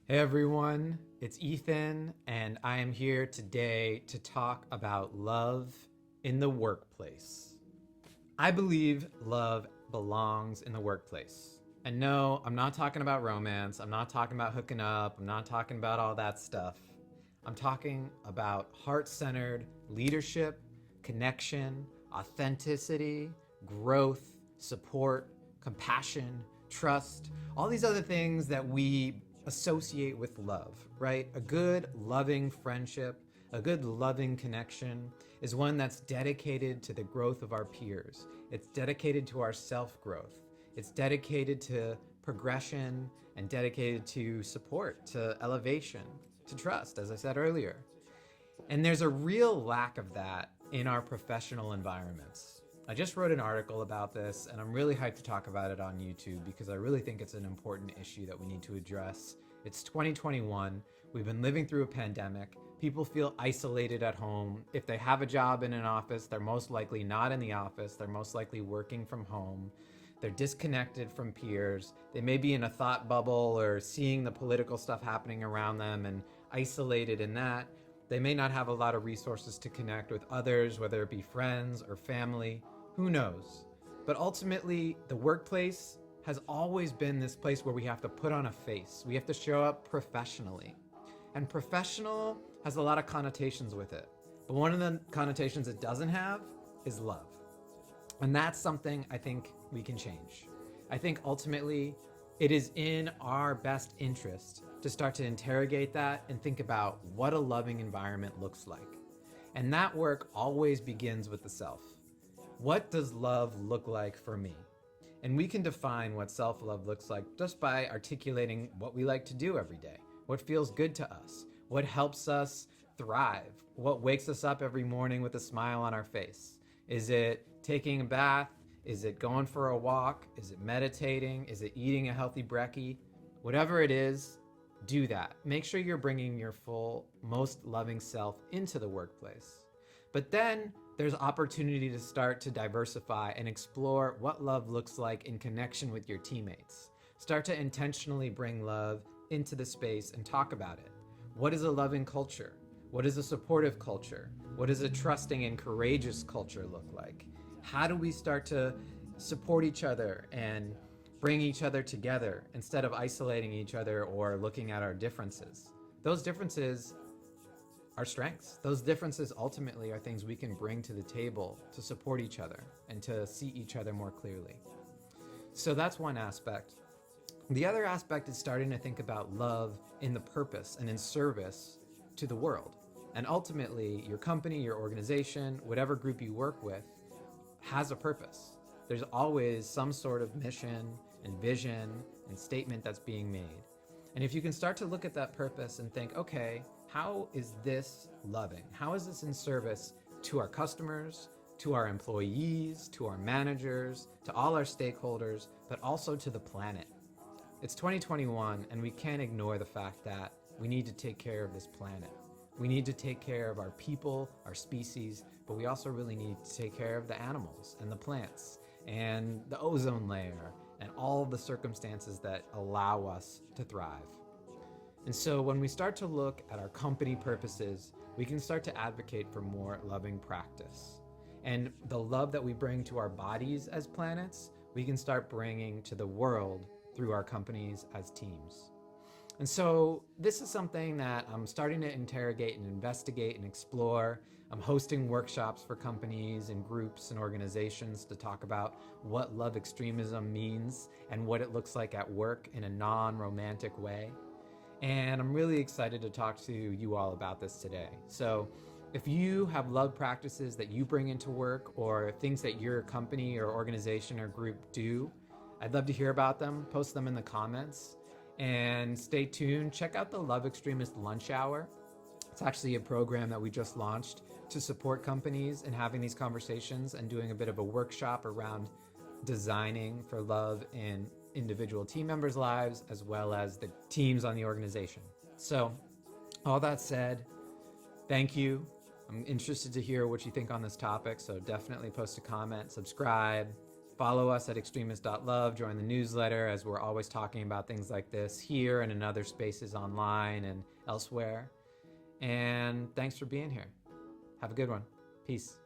Hey everyone, it's Ethan, and I am here today to talk about love in the workplace. I believe love belongs in the workplace. And no, I'm not talking about romance, I'm not talking about hooking up, I'm not talking about all that stuff. I'm talking about heart centered leadership, connection, authenticity, growth, support, compassion, trust, all these other things that we associate with love, right? A good, loving friendship, a good, loving connection is one that's dedicated to the growth of our peers. It's dedicated to our self growth. It's dedicated to progression and dedicated to support, to elevation, to trust, as I said earlier. And there's a real lack of that in our professional environments. I just wrote an article about this, and I'm really hyped to talk about it on YouTube because I really think it's an important issue that we need to address. It's 2021. We've been living through a pandemic. People feel isolated at home. If they have a job in an office, they're most likely not in the office. They're most likely working from home. They're disconnected from peers. They may be in a thought bubble or seeing the political stuff happening around them and isolated in that. They may not have a lot of resources to connect with others, whether it be friends or family. Who knows? But ultimately, the workplace has always been this place where we have to put on a face. We have to show up professionally. And professional has a lot of connotations with it. But one of the connotations it doesn't have is love. And that's something I think we can change. I think ultimately it is in our best interest to start to interrogate that and think about what a loving environment looks like. And that work always begins with the self. What does love look like for me? And we can define what self-love looks like just by articulating what we like to do every day, what feels good to us, what helps us thrive, what wakes us up every morning with a smile on our face. Is it taking a bath? Is it going for a walk? Is it meditating? Is it eating a healthy brekkie? Whatever it is, do that. Make sure you're bringing your full, most loving self into the workplace. But then there's opportunity to start to diversify and explore what love looks like in connection with your teammates. Start to intentionally bring love into the space and talk about it. What is a loving culture? What is a supportive culture? What does a trusting and courageous culture look like? How do we start to support each other and bring each other together instead of isolating each other or looking at our differences? Those differences are strengths. Those differences ultimately are things we can bring to the table to support each other and to see each other more clearly. So that's one aspect. The other aspect is starting to think about love in the purpose and in service to the world. And ultimately, your company, your organization, whatever group you work with, has a purpose. There's always some sort of mission and vision and statement that's being made. And if you can start to look at that purpose and think, okay, how is this loving? How is this in service to our customers, to our employees, to our managers, to all our stakeholders, but also to the planet? It's 2021, and we can't ignore the fact that we need to take care of this planet. We need to take care of our people, our species, but we also really need to take care of the animals and the plants and the ozone layer and all of the circumstances that allow us to thrive. And so when we start to look at our company purposes, we can start to advocate for more loving practice. And the love that we bring to our bodies as planets, we can start bringing to the world through our companies as teams. And so this is something that I'm starting to interrogate and investigate and explore. I'm hosting workshops for companies and groups and organizations to talk about what love extremism means and what it looks like at work in a non-romantic way. And I'm really excited to talk to you all about this today. So if you have love practices that you bring into work or things that your company or organization or group do, I'd love to hear about them. Post them in the comments. And stay tuned. Check out the Love Extremist Lunch Hour. It's actually a program that we just launched to support companies in having these conversations and doing a bit of a workshop around designing for love in individual team members' lives as well as the teams on the organization. So all that said, thank you. I'm interested to hear what you think on this topic, so definitely post a comment, subscribe, Follow us at extremist.love. Join the newsletter, as we're always talking about things like this here and in other spaces online and elsewhere. And thanks for being here. Have a good one. Peace.